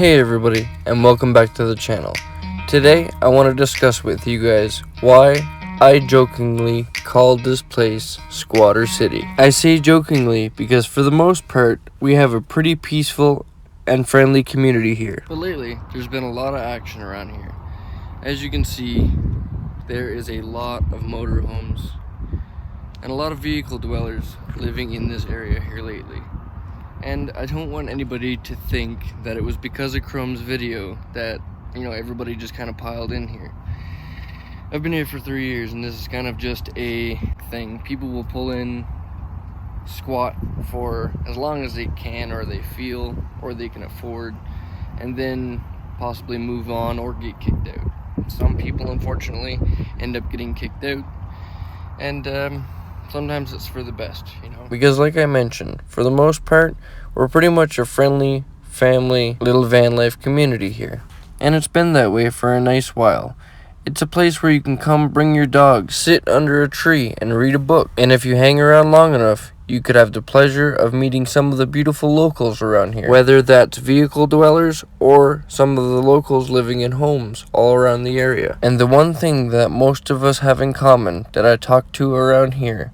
Hey everybody, and welcome back to the channel. Today, I want to discuss with you guys why I jokingly called this place Squatter City. I say jokingly because for the most part, we have a pretty peaceful and friendly community here. But lately, there's been a lot of action around here. As you can see, there is a lot of motorhomes and a lot of vehicle dwellers living in this area here lately. And I don't want anybody to think that it was because of Chrome's video that, everybody just kind of piled in here. I've been here for 3 years and this is kind of just a thing. People will pull in, squat for as long as they can or they feel or they can afford, and then possibly move on or get kicked out. Some people, unfortunately, end up getting kicked out, and sometimes it's for the best, Because like I mentioned, for the most part, we're pretty much a friendly, family, little van life community here. And it's been that way for a nice while. It's a place where you can come bring your dog, sit under a tree, and read a book. And if you hang around long enough, you could have the pleasure of meeting some of the beautiful locals around here. Whether that's vehicle dwellers or some of the locals living in homes all around the area. And the one thing that most of us have in common that I talk to around here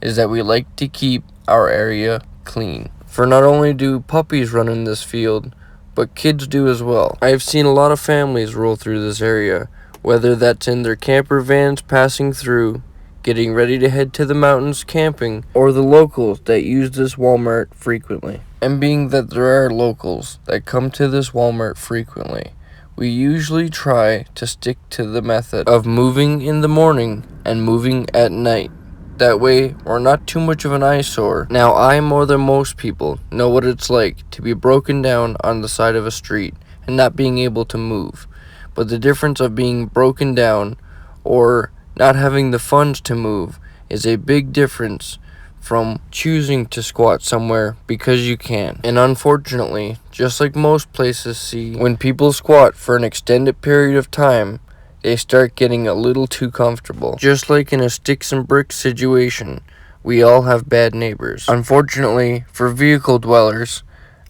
is that we like to keep our area clean. For not only do puppies run in this field, but kids do as well. I have seen a lot of families roll through this area, whether that's in their camper vans passing through, getting ready to head to the mountains camping, or the locals that use this Walmart frequently. And being that there are locals that come to this Walmart frequently, we usually try to stick to the method of moving in the morning and moving at night. That way, we're not too much of an eyesore. Now, I, more than most people, know what it's like to be broken down on the side of a street and not being able to move. But the difference of being broken down or not having the funds to move is a big difference from choosing to squat somewhere because you can. And unfortunately, just like most places see, when people squat for an extended period of time, they start getting a little too comfortable. Just like in a sticks and bricks situation, we all have bad neighbors. Unfortunately, for vehicle dwellers,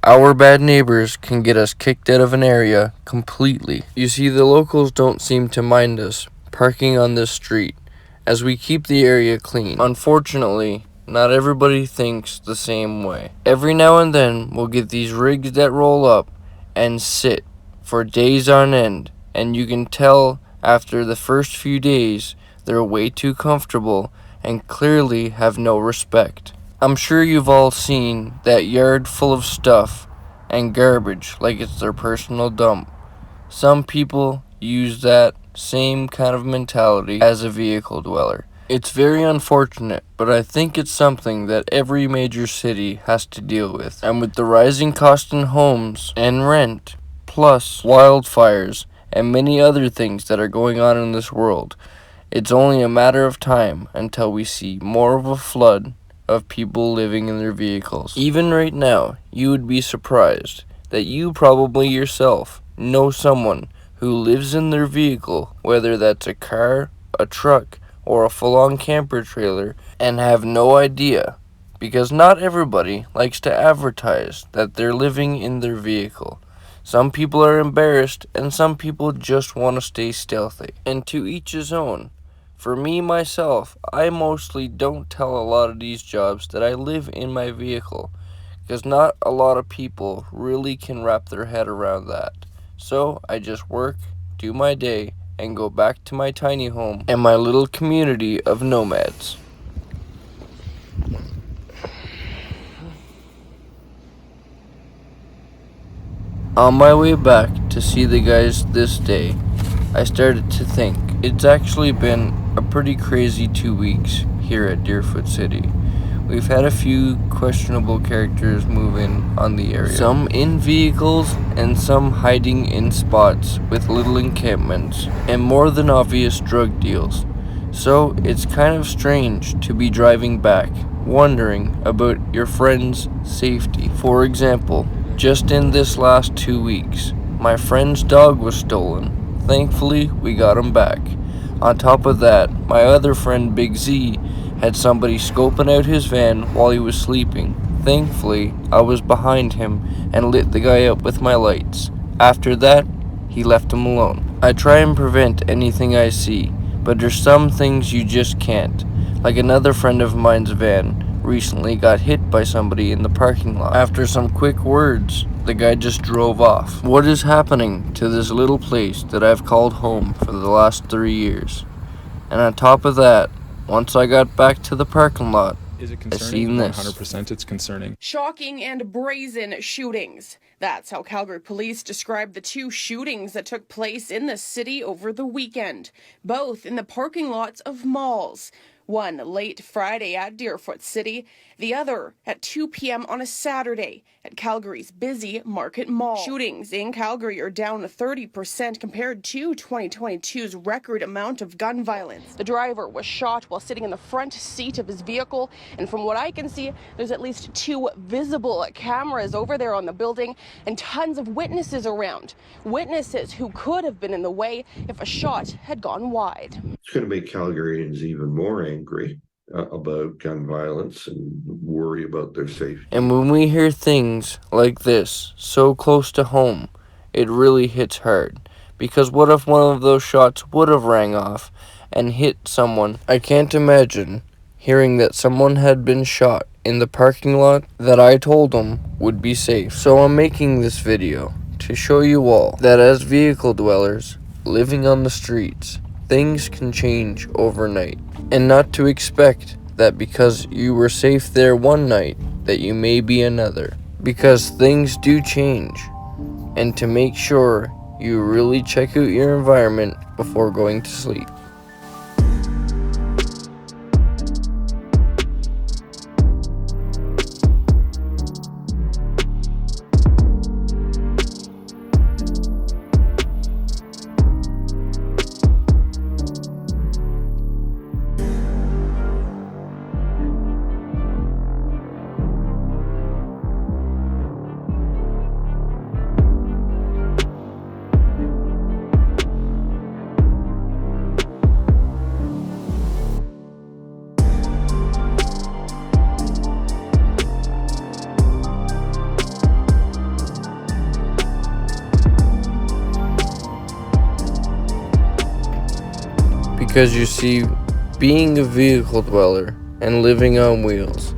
our bad neighbors can get us kicked out of an area completely. You see, the locals don't seem to mind us parking on this street, as we keep the area clean. Unfortunately, not everybody thinks the same way. Every now and then, we'll get these rigs that roll up and sit for days on end, and you can tell after the first few days, they're way too comfortable and clearly have no respect. I'm sure you've all seen that yard full of stuff and garbage like it's their personal dump. Some people use that same kind of mentality as a vehicle dweller. It's very unfortunate, but I think it's something that every major city has to deal with. And with the rising cost in homes and rent, plus wildfires, and many other things that are going on in this world, it's only a matter of time until we see more of a flood of people living in their vehicles. Even right now, you would be surprised that you probably yourself know someone who lives in their vehicle, whether that's a car, a truck, or a full-on camper trailer, and have no idea, because not everybody likes to advertise that they're living in their vehicle. Some people are embarrassed, and some people just want to stay stealthy. And to each his own. For me, myself, I mostly don't tell a lot of these jobs that I live in my vehicle, because not a lot of people really can wrap their head around that. So, I just work, do my day, and go back to my tiny home and my little community of nomads. On my way back to see the guys this day, I started to think it's actually been a pretty crazy 2 weeks here at Deerfoot City. We've had a few questionable characters move in on the area. Some in vehicles and some hiding in spots with little encampments and more than obvious drug deals. So it's kind of strange to be driving back, wondering about your friend's safety. For example, just in this last 2 weeks, my friend's dog was stolen. Thankfully, we got him back. On top of that, my other friend Big Z had somebody scoping out his van while he was sleeping. Thankfully, I was behind him and lit the guy up with my lights. After that, he left him alone. I try and prevent anything I see, but there's some things you just can't. Like another friend of mine's van recently got hit by somebody in the parking lot. After some quick words, the guy just drove off. What is happening to this little place that I've called home for the last 3 years? And on top of that, once I got back to the parking lot, Is it I concerning? seen this. 100% it's concerning. Shocking and brazen shootings. That's how Calgary police described the two shootings that took place in the city over the weekend, both in the parking lots of malls. One late Friday at Deerfoot City, the other at 2 p.m. on a Saturday at Calgary's busy Market Mall. Shootings in Calgary are down 30% compared to 2022's record amount of gun violence. The driver was shot while sitting in the front seat of his vehicle, and from what I can see, there's at least 2 visible cameras over there on the building and tons of witnesses around. Witnesses who could have been in the way if a shot had gone wide. It's going to make Calgarians even more angry about gun violence and worry about their safety. And when we hear things like this so close to home, it really hits hard. Because what if one of those shots would have rang off and hit someone? I can't imagine hearing that someone had been shot in the parking lot that I told them would be safe. So I'm making this video to show you all that as vehicle dwellers living on the streets, things can change overnight. And not to expect that because you were safe there one night, that you may be another. Because things do change. And to make sure you really check out your environment before going to sleep. Because you see, being a vehicle dweller and living on wheels,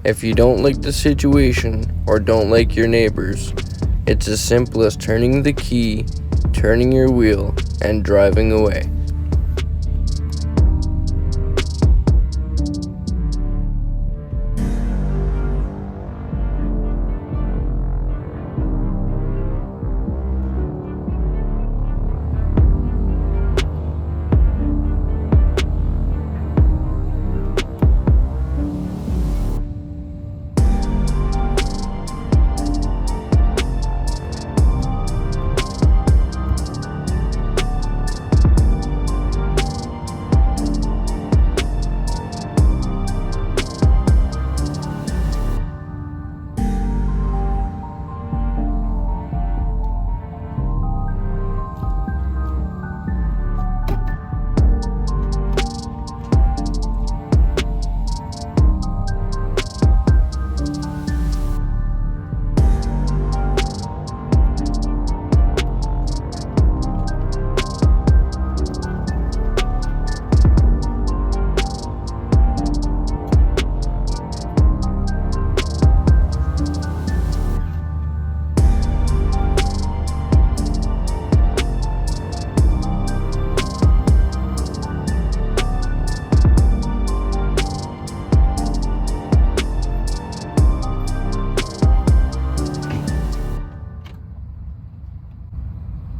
if you don't like the situation or don't like your neighbors, it's as simple as turning the key, turning your wheel, and driving away.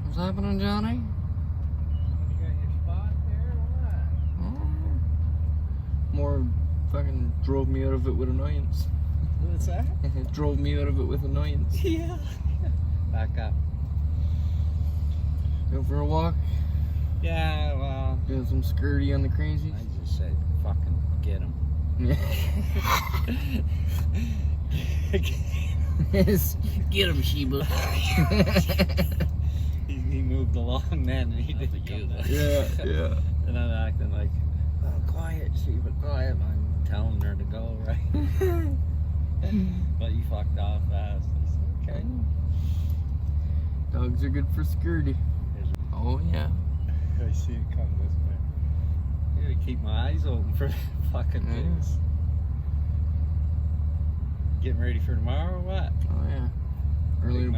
What's happening, Johnny? You got your spot there or what? More fucking drove me out of it with annoyance. What's that? It drove me out of it with annoyance. Yeah. Back up. Go for a walk. Yeah, well, Doing some skirty on the crazies. I just said, fucking get him. Yes. Get him, Sheba. He moved along then and he didn't come back. Yeah, yeah. And I'm acting like, oh, quiet, Sheba, quiet. And I'm telling her to go, right? But you fucked off fast. I said, okay. Dogs are good for security. Oh yeah. I see it come this way. I gotta keep my eyes open for fucking things. Getting ready for tomorrow or what? Oh yeah. Big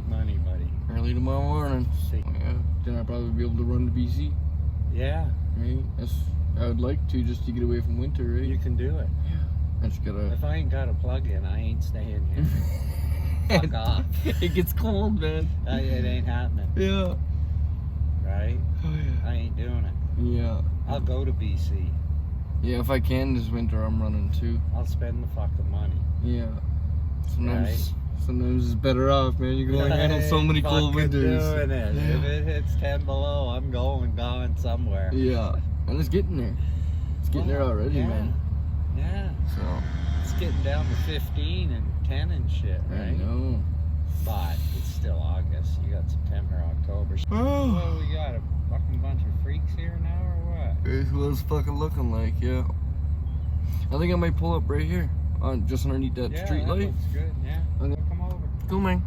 money, buddy. Early tomorrow morning. See. Oh, yeah. Then I'll probably be able to run to BC. Yeah, Right? I would like to, just to get away from winter, right? you can do it. I just gotta. If I ain't got a plug in, I ain't staying here. Fuck off. It gets cold, man. It ain't happening, Yeah. right? Oh yeah. I ain't doing it. Yeah. I'll go to BC. Yeah, if I can this winter, I'm running too. I'll spend the fucking money. Yeah. Sometimes it's better off, man. You can only handle so many cold Fucking winters. Doing it. Yeah. If it hits 10 below, I'm gone somewhere. Yeah. And it's getting there. It's getting there already, yeah. man. Yeah. So. It's getting down to 15 and 10 and shit, right? I know. But it's still August. You got September, October. Oh. Well, we got a fucking bunch of freaks here now, or what? It's what it's fucking looking like, yeah. I think I might pull up right here, just underneath that Yeah, street that light. looks good. Yeah. Okay. We'll come over. Go, man.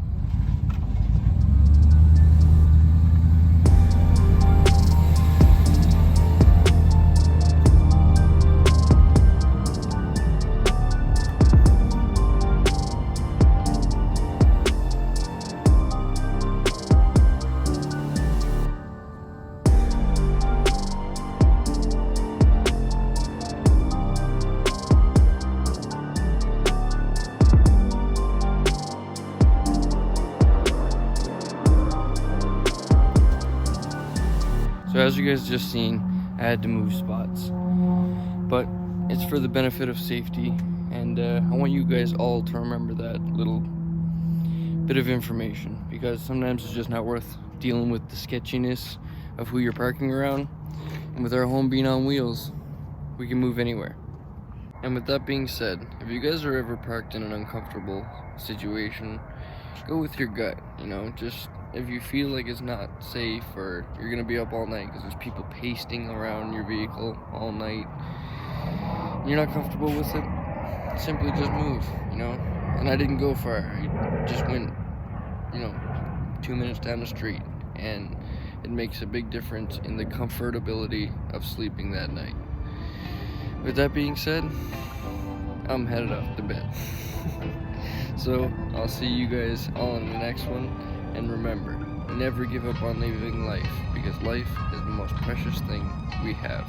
So as you guys just seen, I had to move spots, but it's for the benefit of safety, and I want you guys all to remember that little bit of information, because sometimes it's just not worth dealing with the sketchiness of who you're parking around. And with our home being on wheels, we can move anywhere. And with that being said, if you guys are ever parked in an uncomfortable situation, go with your gut, you know, just if you feel like it's not safe or you're gonna be up all night because there's people pasting around your vehicle all night, and you're not comfortable with it, simply just move, you know. And I didn't go far, I just went, 2 minutes down the street, and it makes a big difference in the comfortability of sleeping that night. With that being said, I'm headed off to bed. So I'll see you guys all in the next one. And remember, never give up on living life, because life is the most precious thing we have.